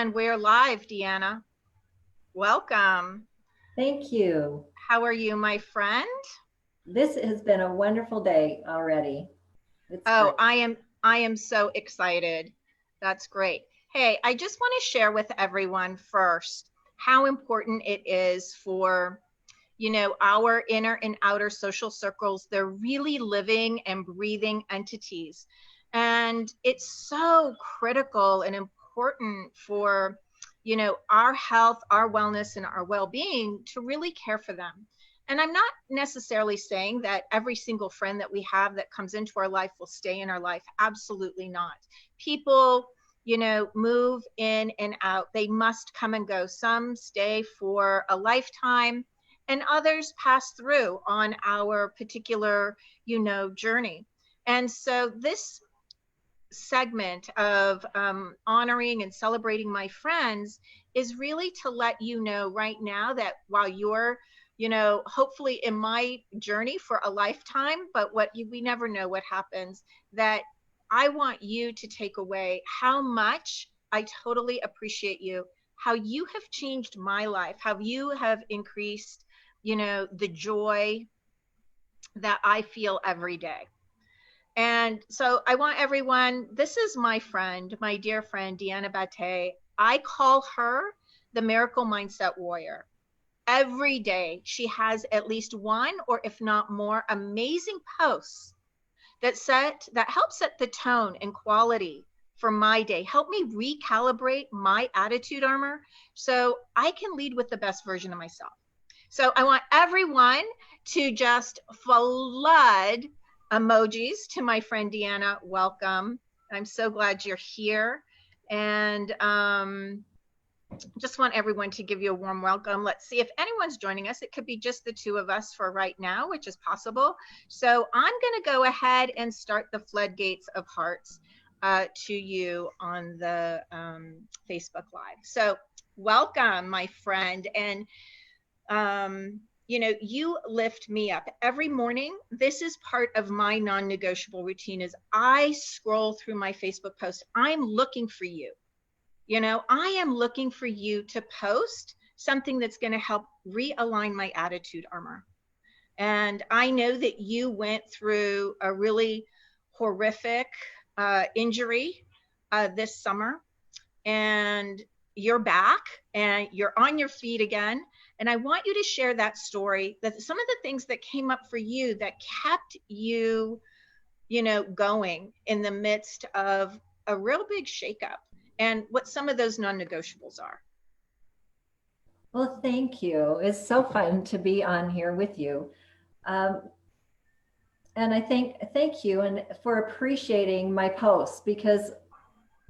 And we're live, Deanna. Welcome. Thank you. How are you, my friend? This has been a wonderful day already. It's great. Oh, I am so excited. That's great. Hey, I just want to share with everyone first how important it is for, our inner and outer social circles. They're really living and breathing entities. And it's so critical and important for, our health, our wellness, and our well-being to really care for them. And I'm not necessarily saying that every single friend that we have that comes into our life will stay in our life. Absolutely not. People, move in and out. They must come and go. Some stay for a lifetime and others pass through on our particular, journey. And so this segment of honoring and celebrating my friends is really to let you know right now that while you're hopefully in my journey for a lifetime, but we never know what happens, that I want you to take away how much I totally appreciate you, how you have changed my life, how you have increased, the joy that I feel every day. And so I want everyone, this is my friend, my dear friend, Deanna Batte. I call her the Miracle Mindset Warrior. Every day she has at least one, or if not more, amazing posts that help set the tone and quality for my day, help me recalibrate my attitude armor so I can lead with the best version of myself. So I want everyone to just flood emojis to my friend Deanna. Welcome. I'm so glad you're here. And just want everyone to give you a warm welcome. Let's see if anyone's joining us. It could be just the two of us for right now, which is possible. So I'm going to go ahead and start the floodgates of hearts to you on the Facebook Live. So welcome, my friend. And you lift me up every morning. This is part of my non-negotiable routine. As I scroll through my Facebook posts, I'm looking for you. I am looking for you to post something that's going to help realign my attitude armor. And I know that you went through a really horrific injury this summer, and you're back and you're on your feet again. And I want you to share that story, that some of the things that came up for you that kept you, going in the midst of a real big shakeup, and what some of those non-negotiables are. Well, thank you. It's so fun to be on here with you. And I thank you and for appreciating my posts, because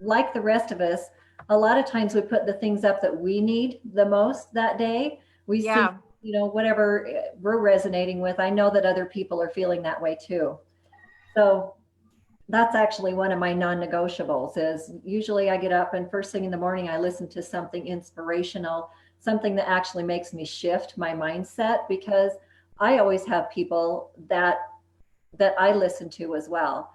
like the rest of us, a lot of times we put the things up that we need the most that day. We see, whatever we're resonating with. I know that other people are feeling that way too. So that's actually one of my non-negotiables. Is usually I get up and first thing in the morning, I listen to something inspirational, something that actually makes me shift my mindset, because I always have people that I listen to as well.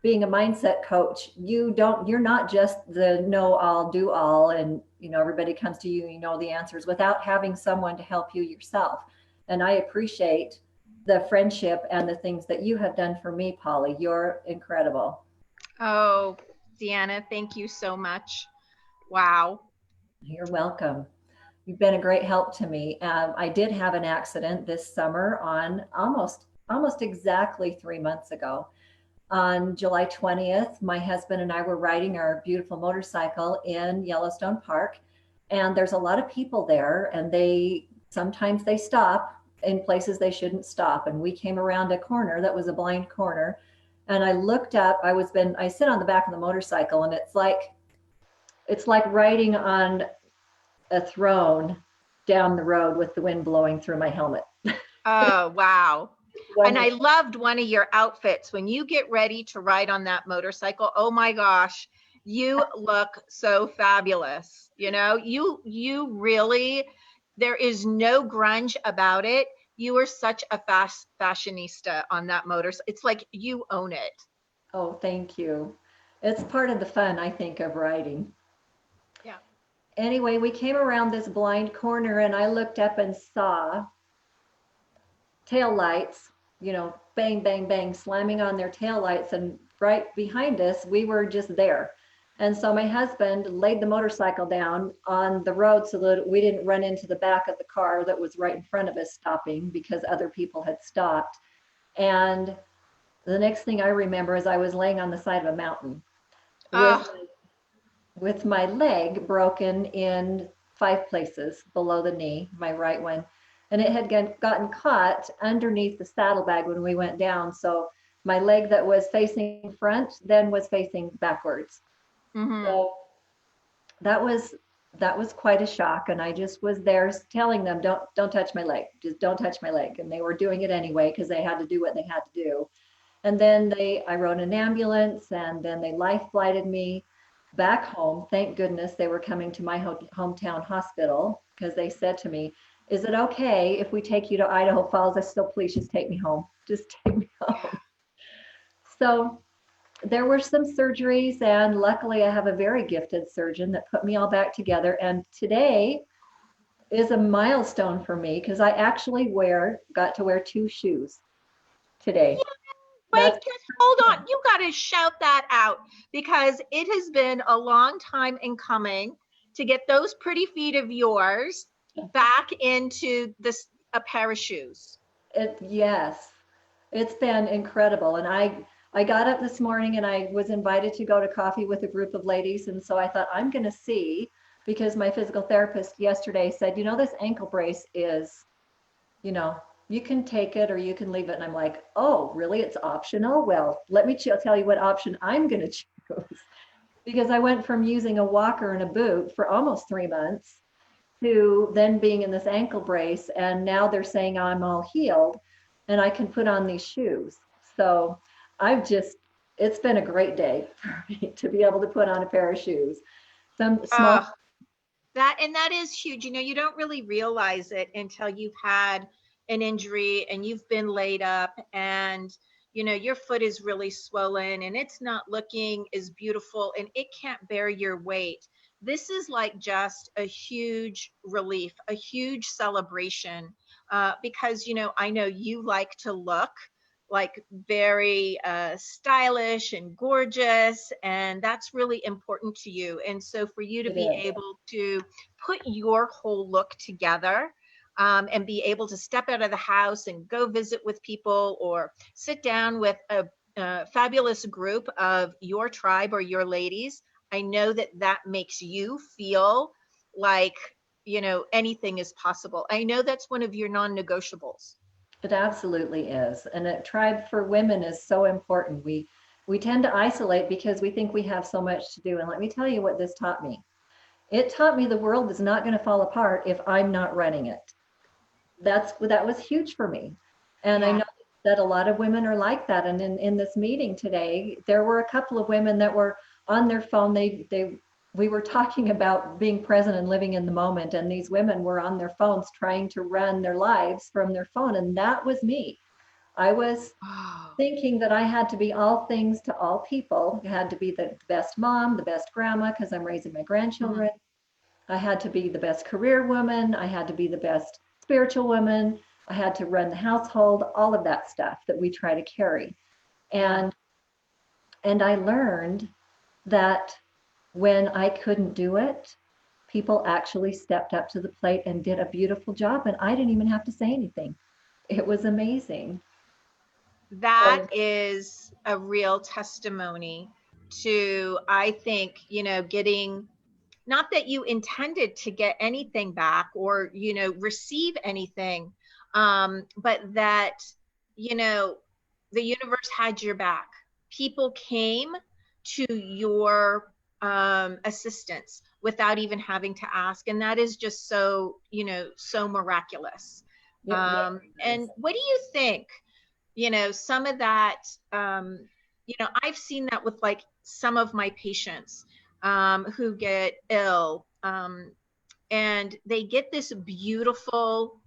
Being a mindset coach, you're not just the know all, do all, and everybody comes to you, the answers, without having someone to help you yourself. And I appreciate the friendship and the things that you have done for me, Polly. You're incredible. Oh, Deanna, thank you so much. Wow. You're welcome. You've been a great help to me. I did have an accident this summer on almost exactly 3 months ago. On July 20th, my husband and I were riding our beautiful motorcycle in Yellowstone Park, and there's a lot of people there, and sometimes they stop in places they shouldn't stop. And we came around a corner that was a blind corner, and I looked up. I sit on the back of the motorcycle, and it's like riding on a throne down the road with the wind blowing through my helmet. Oh, wow. And I loved one of your outfits when you get ready to ride on that motorcycle. Oh my gosh, you look so fabulous. You really, there is no grunge about it. You are such a fashionista on that motorcycle. It's like you own it. Oh, thank you. It's part of the fun, I think, of riding. Yeah. Anyway, we came around this blind corner and I looked up and saw tail lights, bang, bang, bang, slamming on their tail lights. And right behind us, we were just there. And so my husband laid the motorcycle down on the road so that we didn't run into the back of the car that was right in front of us stopping because other people had stopped. And the next thing I remember is I was laying on the side of a mountain with Oh, with my leg broken in 5 places below the knee, my right one. And it had gotten caught underneath the saddlebag when we went down. So my leg that was facing front then was facing backwards. mm-hmm. So that was that was quite a shock. And I just was there telling them, don't touch my leg. Just don't touch my leg. And they were doing it anyway because they had to do what they had to do. And then I wrote an ambulance and then they life flighted me back home. Thank goodness they were coming to my hometown hospital because they said to me, is it okay if we take you to Idaho Falls? I still, please just take me home. Just take me Yeah. home. So there were some surgeries and luckily I have a very gifted surgeon that put me all back together. And today is a milestone for me because I actually got to wear 2 shoes today. Wait, That's just hold on. You got to shout that out because it has been a long time in coming to get those pretty feet of yours back into this a pair of shoes. Yes, it's been incredible. And I got up this morning and I was invited to go to coffee with a group of ladies. And so I thought I'm going to see because my physical therapist yesterday said, this ankle brace is, you know, you can take it or you can leave it. And I'm like, oh, really? It's optional? Well, let me tell you what option I'm going to choose because I went from using a walker and a boot for almost 3 months to then being in this ankle brace. And now they're saying I'm all healed and I can put on these shoes. So it's been a great day for me to be able to put on a pair of shoes. Some small. Uh, that is huge. You don't really realize it until you've had an injury and you've been laid up and your foot is really swollen and it's not looking as beautiful and it can't bear your weight. This is like just a huge relief, a huge celebration, because I know you like to look like very stylish and gorgeous, and that's really important to you. And so for you to It be is. able to put your whole look together, and be able to step out of the house and go visit with people or sit down with a fabulous group of your tribe or your ladies, I know that that makes you feel like anything is possible. I know that's one of your non-negotiables. It absolutely is. And a tribe for women is so important. We tend to isolate because we think we have so much to do. And let me tell you what this taught me. It taught me the world is not going to fall apart if I'm not running it. That was huge for me. And I Yeah. know that a lot of women are like that. And in this meeting today, there were a couple of women that were on their phone. We were talking about being present and living in the moment. And these women were on their phones trying to run their lives from their phone. And that was me. I was Oh. thinking that I had to be all things to all people. I had to be the best mom, the best grandma, because I'm raising my Mhm. grandchildren. I had to be the best career woman. I had to be the best spiritual woman. I had to run the household, all of that stuff that we try to carry. Yeah. And I learned that when I couldn't do it, people actually stepped up to the plate and did a beautiful job and I didn't even have to say anything. It was amazing. That So is a real testimony to, I think, getting, not that you intended to get anything back or receive anything, but that you know the universe had your back. People came to your assistance without even having to ask, and that is just so so miraculous. it really is. And what do you think, some of that, I've seen that with like some of my patients, who get ill, and they get this beautiful,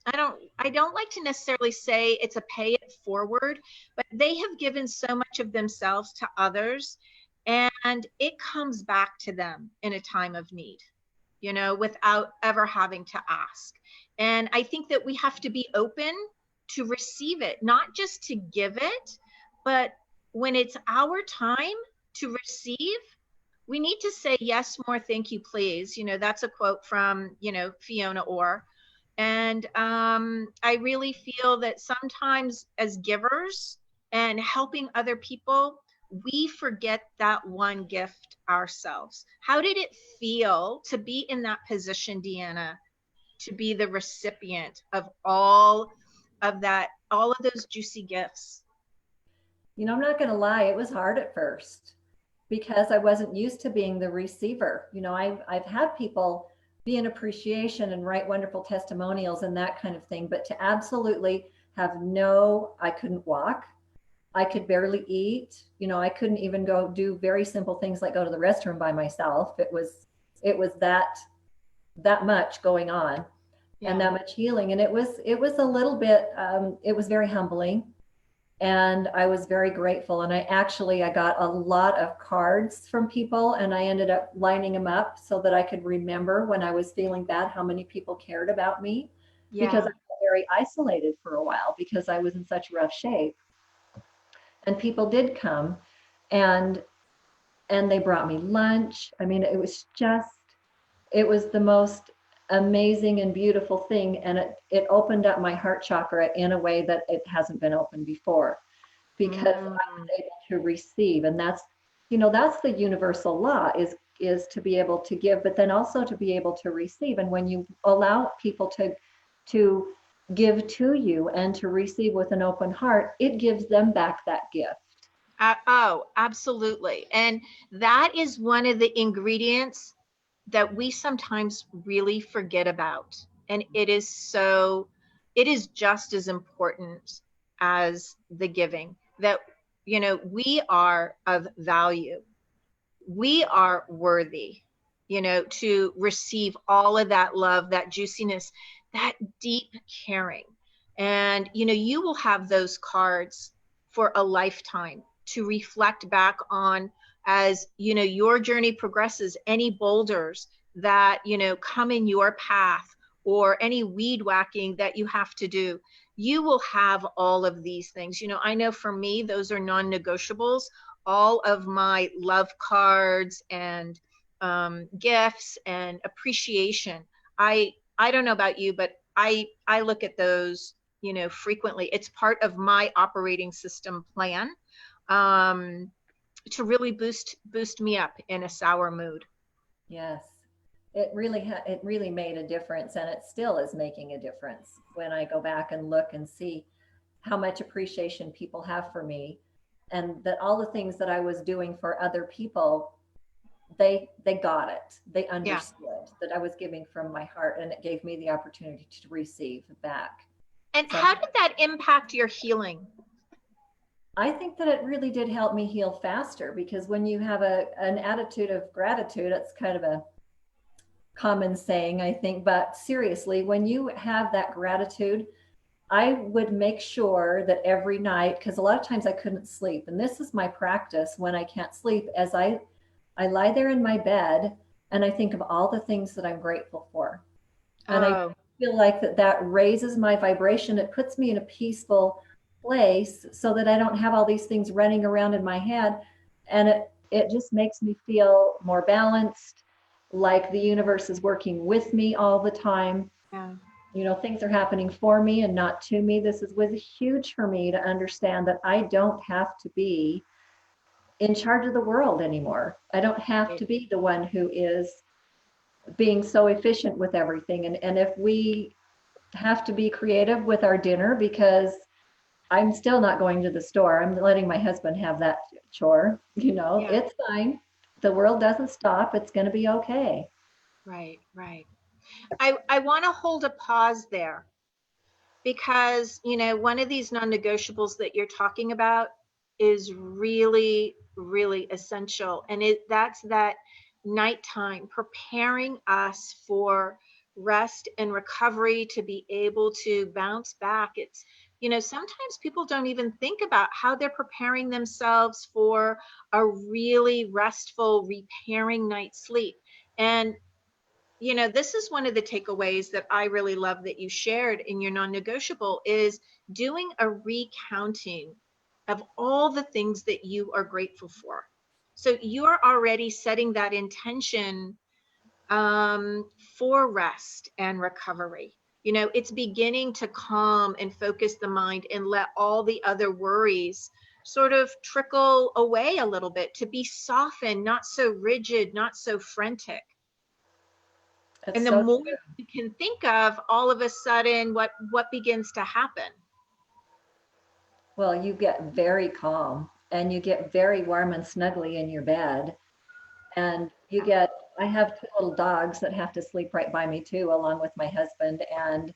I don't like to necessarily say it's a pay it forward, but they have given so much of themselves to others, and it comes back to them in a time of need, you know, without ever having to ask. And I think that we have to be open to receive it, not just to give it, but when it's our time to receive, we need to say yes, more, thank you, please. You know, that's a quote from, you know, Fiona Orr. And I really feel that sometimes as givers and helping other people, we forget that one gift ourselves. How did it feel to be in that position, Deanna, to be the recipient of all of that, all of those juicy gifts? You know, I'm not going to lie, it was hard at first because I wasn't used to being the receiver. You know, I've had people be in appreciation and write wonderful testimonials and that kind of thing, but to absolutely have no, I couldn't walk. I could barely eat. You know, I couldn't even go do very simple things like go to the restroom by myself. It was that much going on and that much healing. And it was a little bit, it was very humbling, and I was very grateful. And I got a lot of cards from people, and I ended up lining them up so that I could remember when I was feeling bad how many people cared about me, because I felt very isolated for a while because I was in such rough shape. And people did come, and they brought me lunch. I mean, it was the most amazing and beautiful thing, and it opened up my heart chakra in a way that it hasn't been opened before, because I was able to receive. And that's, you know, that's the universal law, is to be able to give, but then also to be able to receive. And when you allow people to give to you and to receive with an open heart, it gives them back that gift. Oh, absolutely. And that is one of the ingredients that we sometimes really forget about. And it is just as important as the giving, that, you know, we are of value. We are worthy, you know, to receive all of that love, that juiciness, that deep caring. And, you know, you will have those cards for a lifetime to reflect back on as, you know, your journey progresses. Any boulders that, you know, come in your path, or any weed whacking that you have to do, you will have all of these things. You know, I know for me, those are non-negotiables. All of my love cards and gifts and appreciation. I don't know about you, but I look at those, you know, frequently. It's part of my operating system plan, to really boost me up in a sour mood. Yes, it really made a difference, and it still is making a difference when I go back and look and see how much appreciation people have for me, and that all the things that I was doing for other people, they got it. They Yeah. understood that I was giving from my heart, and it gave me the opportunity to receive back. And So how did that impact your healing? I think that it really did help me heal faster, because when you have an attitude of gratitude, it's kind of a common saying, I think, but seriously, when you have that gratitude, I would make sure that every night, because a lot of times I couldn't sleep, and this is my practice when I can't sleep, as I lie there in my bed and I think of all the things that I'm grateful for. And I Oh, feel like that raises my vibration. It puts me in a peaceful place so that I don't have all these things running around in my head. And it just makes me feel more balanced, like the universe is working with me all the time. yeah. You know, things are happening for me and not to me. This was huge for me to understand that I don't have to be in charge of the world anymore. I don't have to be the one who is being so efficient with everything. And if we have to be creative with our dinner, because I'm still not going to the store, I'm letting my husband have that chore, you know, Yeah. it's fine. The world doesn't stop. It's going to be okay. Right, right. I want to hold a pause there, because, you know, one of these non-negotiables that you're talking about is really, really essential. And that's that nighttime, preparing us for rest and recovery, to be able to bounce back. It's You know, sometimes people don't even think about how they're preparing themselves for a really restful, repairing night's sleep. And you know, this is one of the takeaways that I really love that you shared in your non-negotiable is doing a recounting of all the things that you are grateful for. So you're already setting that intention for rest and recovery. You know, it's beginning to calm and focus the mind and let all the other worries sort of trickle away a little bit, to be softened, not so rigid, not so frantic. It's And the so more true. you can think of, all of a sudden, what begins to happen? Well, you get very calm and you get very warm and snuggly in your bed. And you get, I have two little dogs that have to sleep right by me too, along with my husband. And,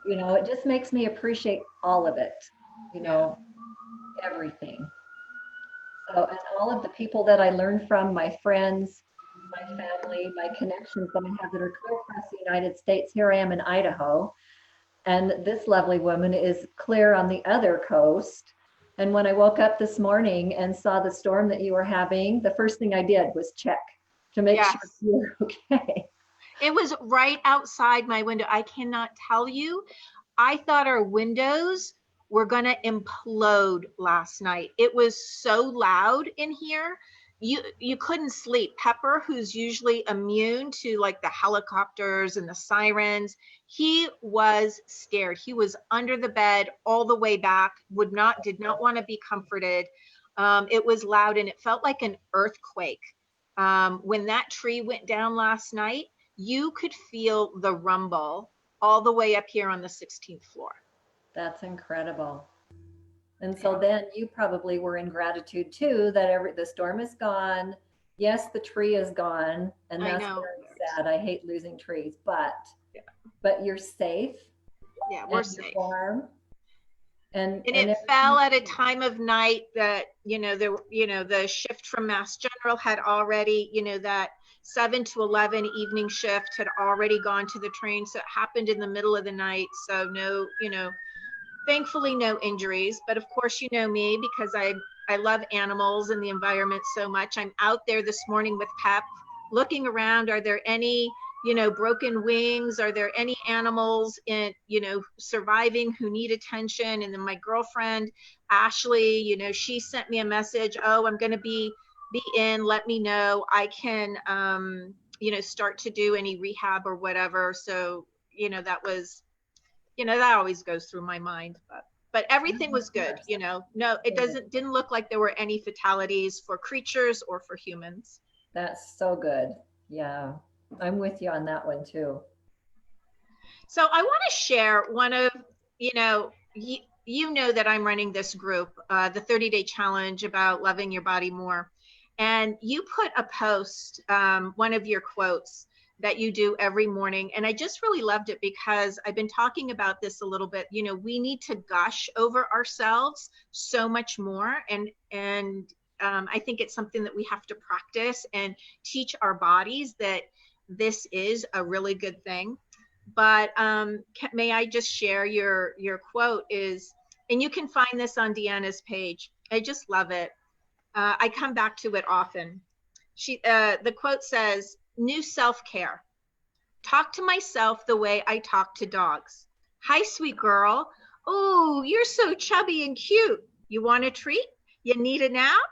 it just makes me appreciate all of it, you Yeah. know, everything. So, and all of the people that I learned from, my friends, my family, my connections that I have that are clear across the United States. Here I am in Idaho, and this lovely woman is clear on the other coast. And when I woke up this morning and saw the storm that you were having, the first thing I did was check to make sure Yes. you were okay. It was right outside my window. I cannot tell you. I thought our windows were going to implode last night. It was so loud in here. You couldn't sleep. Pepper, who's usually immune to like the helicopters and the sirens, he was scared. He was under the bed all the way back, did not want to be comforted. It was loud and it felt like an earthquake. When that tree went down last night, you could feel the rumble all the way up here on the 16th floor. That's incredible. And so Yeah, then you probably were in gratitude too that the storm is gone. Yes, the tree is gone, and I that's know. very sad. I hate losing trees, but Yeah, you're safe yeah, and we're you're safe. warm And and it fell everything's at a good. time of night that, the shift from Mass General had already, that 7 to 11 evening shift had already gone to the train. So it happened in the middle of the night. So no, thankfully no injuries. But of course, you know me, because I love animals and the environment so much. I'm out there this morning with Pep looking around. Are there any, broken wings? Are there any animals in, surviving who need attention? And then my girlfriend Ashley, she sent me a message. Oh, I'm going to be in, let me know. I can start to do any rehab or whatever. So that was, that always goes through my mind. But everything Of was good. course. No, it Good. didn't look like there were any fatalities for creatures or for humans. That's so good. Yeah. I'm with you on that one too. So I want to share one of, you know that I'm running this group, the 30-day challenge about loving your body more. And you put a post, one of your quotes that you do every morning. And I just really loved it because I've been talking about this a little bit. We need to gush over ourselves so much more. And I think it's something that we have to practice and teach our bodies that this is a really good thing. But may I just share your quote is, and you can find this on Deanna's page. I just love it. I come back to it often. The quote says, "New self-care. Talk to myself the way I talk to dogs. Hi, sweet girl. Oh, you're so chubby and cute. You want a treat? You need a nap?"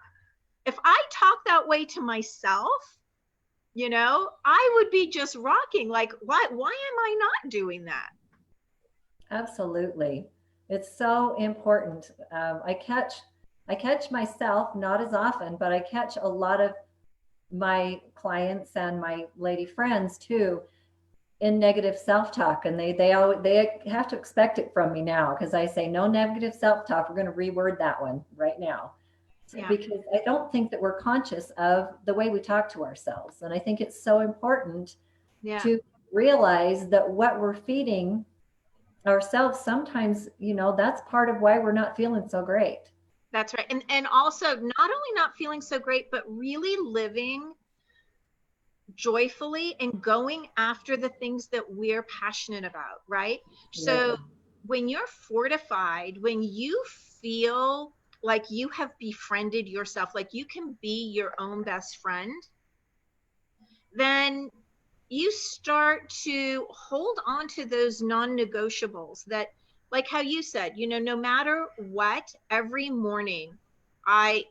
If I talk that way to myself, I would be just rocking. Like, why am I not doing that? Absolutely. It's so important. I catch myself not as often, but I catch a lot of my clients and my lady friends too in negative self-talk, and they have to expect it from me now because I say no negative self-talk. We're going to reword that one right now. Yeah, Because I don't think that we're conscious of the way we talk to ourselves. And I think it's so important yeah, to realize that what we're feeding ourselves sometimes, that's part of why we're not feeling so great. that's right. And also not only not feeling so great, but really living joyfully and going after the things that we're passionate about, right? So Absolutely. when you're fortified, when you feel like you have befriended yourself, like you can be your own best friend, then you start to hold on to those non-negotiables that, like how you said, no matter what, every morning,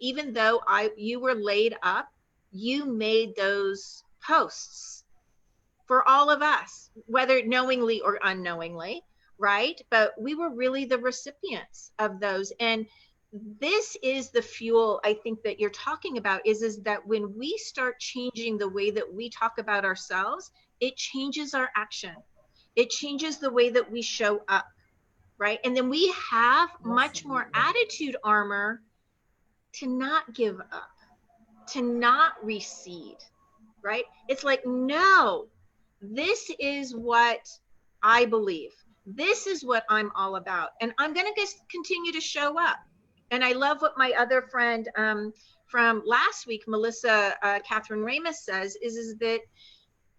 even though you were laid up, you made those posts for all of us, whether knowingly or unknowingly, right? But we were really the recipients of those. And this is the fuel I think that you're talking about, is that when we start changing the way that we talk about ourselves, it changes our action. It changes the way that we show up, right? And then we have much more Absolutely. attitude armor to not give up, to not recede, right? It's like, no, this is what I believe. This is what I'm all about. And I'm going to continue to show up. And I love what my other friend from last week, Melissa Catherine Ramus, says is that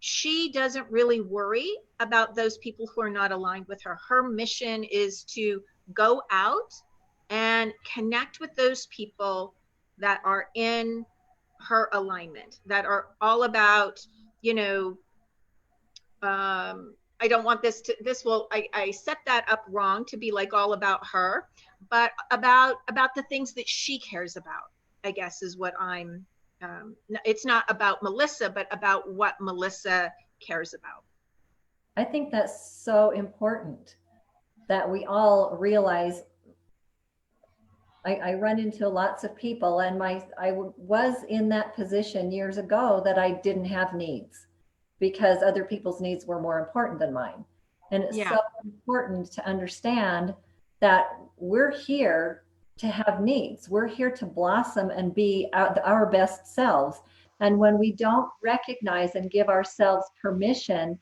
she doesn't really worry about those people who are not aligned with her. Her mission is to go out and connect with those people that are in her alignment, that are all about, I don't want I set that up wrong to be like all about her, but about the things that she cares about, I guess is what it's not about Melissa, but about what Melissa cares about. I think that's so important that we all realize. I run into lots of people, and I was in that position years ago that I didn't have needs because other people's needs were more important than mine. And it's Yeah. so important to understand that we're here to have needs. We're here to blossom and be our best selves. And when we don't recognize and give ourselves permission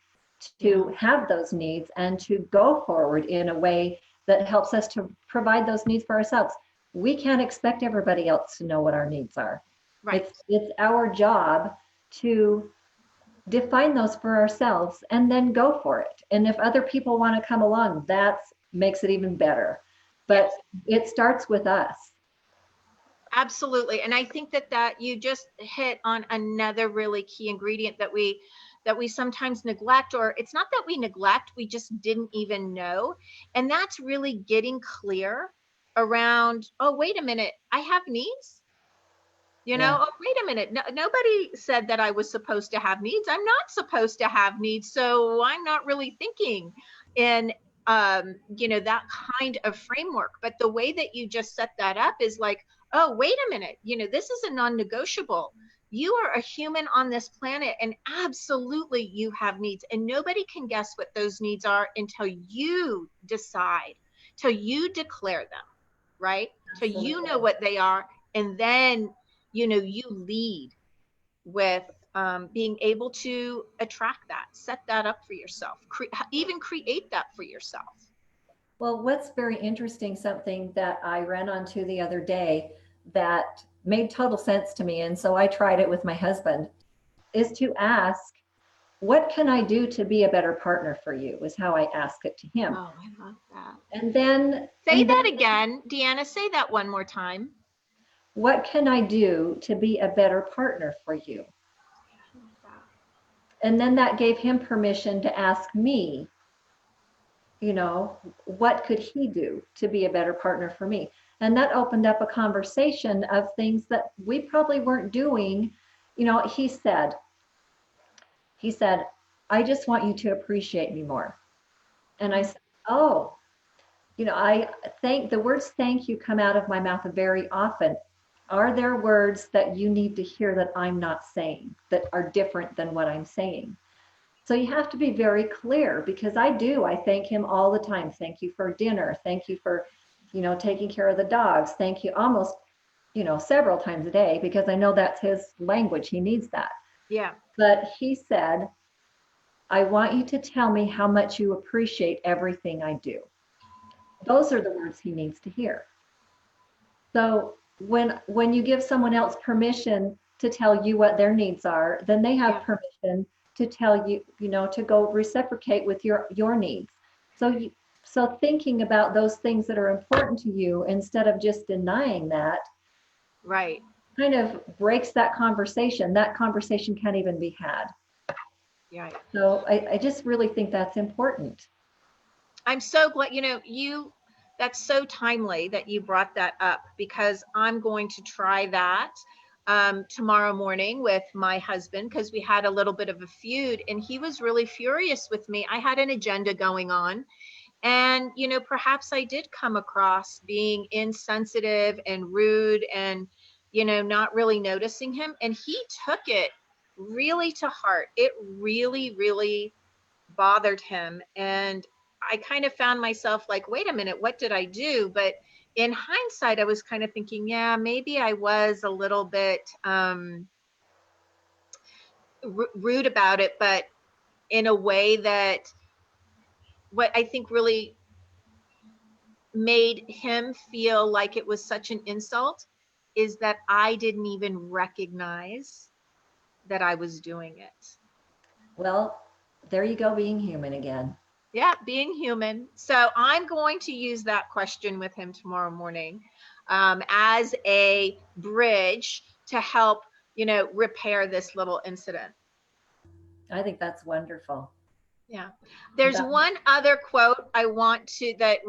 to have those needs and to go forward in a way that helps us to provide those needs for ourselves, we can't expect everybody else to know what our needs are. Right. It's our job to define those for ourselves and then go for it. And if other people want to come along, that makes it even better. But it starts with us. Absolutely. And I think that you just hit on another really key ingredient that we sometimes neglect, or it's not that we neglect, we just didn't even know. And that's really getting clear around, oh, wait a minute, I have needs. Oh, wait a minute. No, nobody said that I was supposed to have needs. I'm not supposed to have needs. So I'm not really thinking in, that kind of framework. But the way that you just set that up is like, oh, wait a minute. This is a non-negotiable. You are a human on this planet, and absolutely you have needs. And nobody can guess what those needs are until you decide, till you declare them, right? So you know what they are. And then you lead with being able to attract that, set that up for yourself, even create that for yourself. Well, what's very interesting, something that I ran onto the other day that made total sense to me, and so I tried it with my husband, is to ask, what can I do to be a better partner for you, is how I ask it to him. Oh, I love that. And then say that again, Deanna, say that one more time. What can I do to be a better partner for you? And then that gave him permission to ask me, what could he do to be a better partner for me? And that opened up a conversation of things that we probably weren't doing. He said, I just want you to appreciate me more. And I said, oh, I think the words thank you come out of my mouth very often. Are there words that you need to hear that I'm not saying, that are different than what I'm saying? So you have to be very clear, because I thank him all the time. Thank you for dinner. Thank you for, taking care of the dogs. Thank you almost, several times a day, because I know that's his language. He needs that. Yeah. But he said, I want you to tell me how much you appreciate everything I do. Those are the words he needs to hear. So when you give someone else permission to tell you what their needs are, then they have permission to tell you, to go reciprocate with your needs. So So thinking about those things that are important to you instead of just denying that Right. kind of breaks that conversation. That conversation can't even be had. Right. So I just really think that's important. I'm so glad, that's so timely that you brought that up, because I'm going to try that tomorrow morning with my husband, because we had a little bit of a feud and he was really furious with me. I had an agenda going on. And, perhaps I did come across being insensitive and rude and, not really noticing him. And he took it really to heart. It really, really bothered him. And I kind of found myself like, wait a minute, what did I do? But in hindsight, I was kind of thinking, yeah, maybe I was a little bit rude about it, but in a way that what I think really made him feel like it was such an insult is that I didn't even recognize that I was doing it. Well, there you go, being human again. Yeah, being human. So I'm going to use that question with him tomorrow morning as a bridge to help, repair this little incident. I think that's wonderful. Yeah. There's That, one other quote I want to that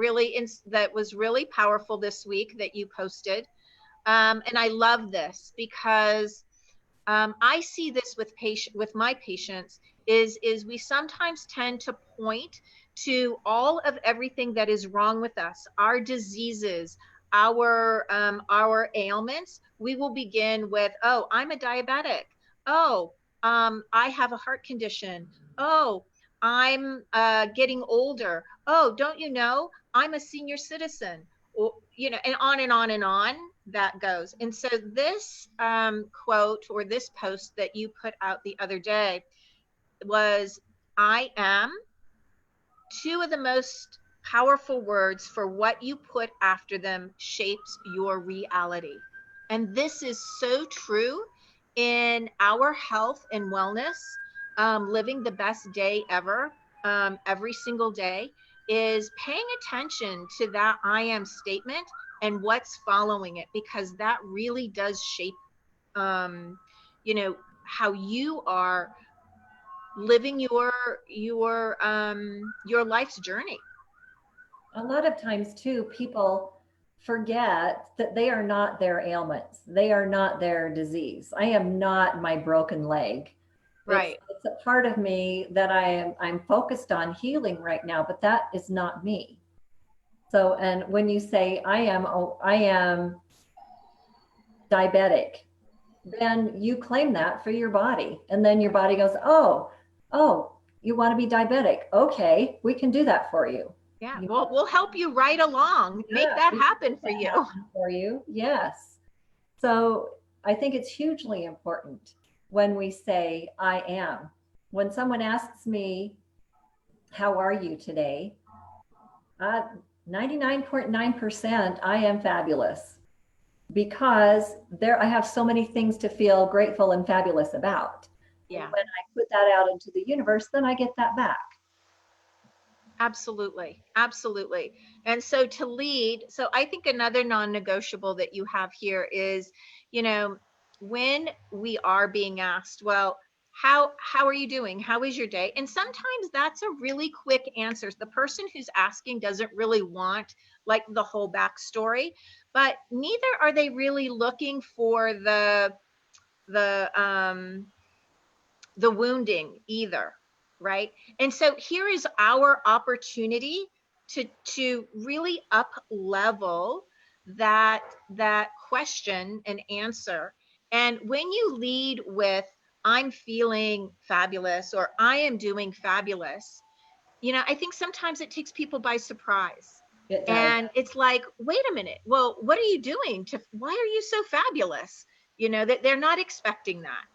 was really powerful this week that you posted. And I love this because I see this with my patients is we sometimes tend to point to all of everything that is wrong with us, our diseases, our ailments. We will begin with, oh, I'm a diabetic. Oh, I have a heart condition. Oh, I'm getting older. Oh, don't you know? I'm a senior citizen. Or, and on and on and on that goes. And so this quote or this post that you put out the other day was, I am, two of the most powerful words for what you put after them shapes your reality. And this is so true in our health and wellness, living the best day ever, every single day, is paying attention to that I am statement and what's following it, because that really does shape, um, how you are living your life's journey. a lot of times too, people forget that they are not their ailments. They are not their disease. I am not my broken leg. It's Right. it's a part of me that I'm focused on healing right now, but that is not me. So, and when you say I am diabetic, then you claim that for your body. And then your body goes, oh, you want to be diabetic. Okay, we can do that for you. Yeah. You Well, we'll help you right along. Make Yeah, that we can happen make for that you. happen for you. Yes. So I think it's hugely important when we say, I am. When someone asks me, how are you today? 99.9%, I am fabulous, because there I have so many things to feel grateful and fabulous about. And Yeah. when I put that out into the universe, then I get that back. Absolutely. Absolutely. And so to lead, so I think another non-negotiable that you have here is, you know, when we are being asked, well, how are you doing? How is your day? And sometimes that's a really quick answer. The person who's asking doesn't really want like the whole backstory, but neither are they really looking for the the wounding either, right? And so here is our opportunity to really up level that question and answer. And when you lead with, I'm feeling fabulous or I am doing fabulous, I think sometimes it takes people by surprise. It does. And it's like, wait a minute, well, what are you doing to, why are you so fabulous? That they're not expecting that.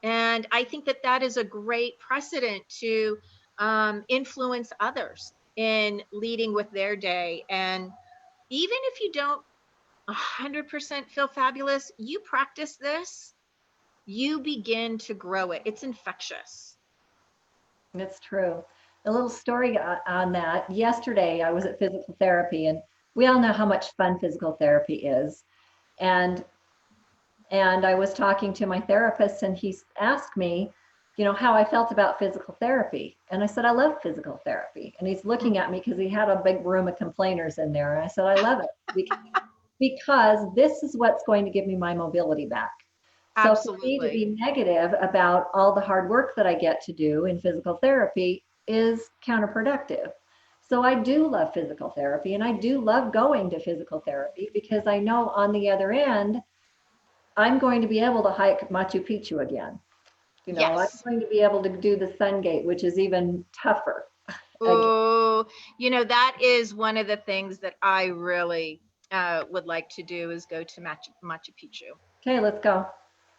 And I think that that is a great precedent to influence others in leading with their day. And even if you don't 100% feel fabulous, you practice this, you begin to grow it. It's infectious. It's true. a little story on that. Yesterday, I was at physical therapy, and we all know how much fun physical therapy is. And I was talking to my therapist, and he asked me, how I felt about physical therapy. And I said, I love physical therapy. And he's looking at me because he had a big room of complainers in there. And I said, I love it because this is what's going to give me my mobility back. So for me to Absolutely. be negative about all the hard work that I get to do in physical therapy is counterproductive. So I do love physical therapy, and I do love going to physical therapy because I know on the other end, I'm going to be able to hike Machu Picchu again. I'm Yes. going to be able to do the Sun Gate, which is even tougher again. Oh, that is one of the things that I really would like to do is go to Machu Picchu. Okay, let's go.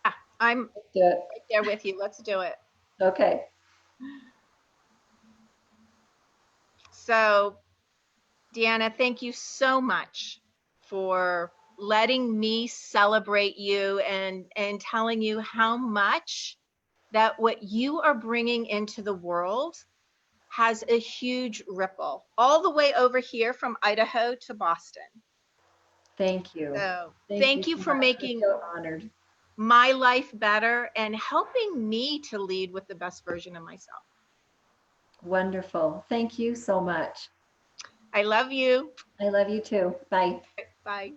Ah, I'm Let's do it. right there with you. Let's do it. Okay. So, Deanna, thank you so much for letting me celebrate you and telling you how much that what you are bringing into the world has a huge ripple all the way over here from Idaho to Boston. Thank you. So, Thank you thank you so for much. I making feel honored. my life better and helping me to lead with the best version of myself. Wonderful. Thank you so much. I love you. I love you too. Bye. Bye.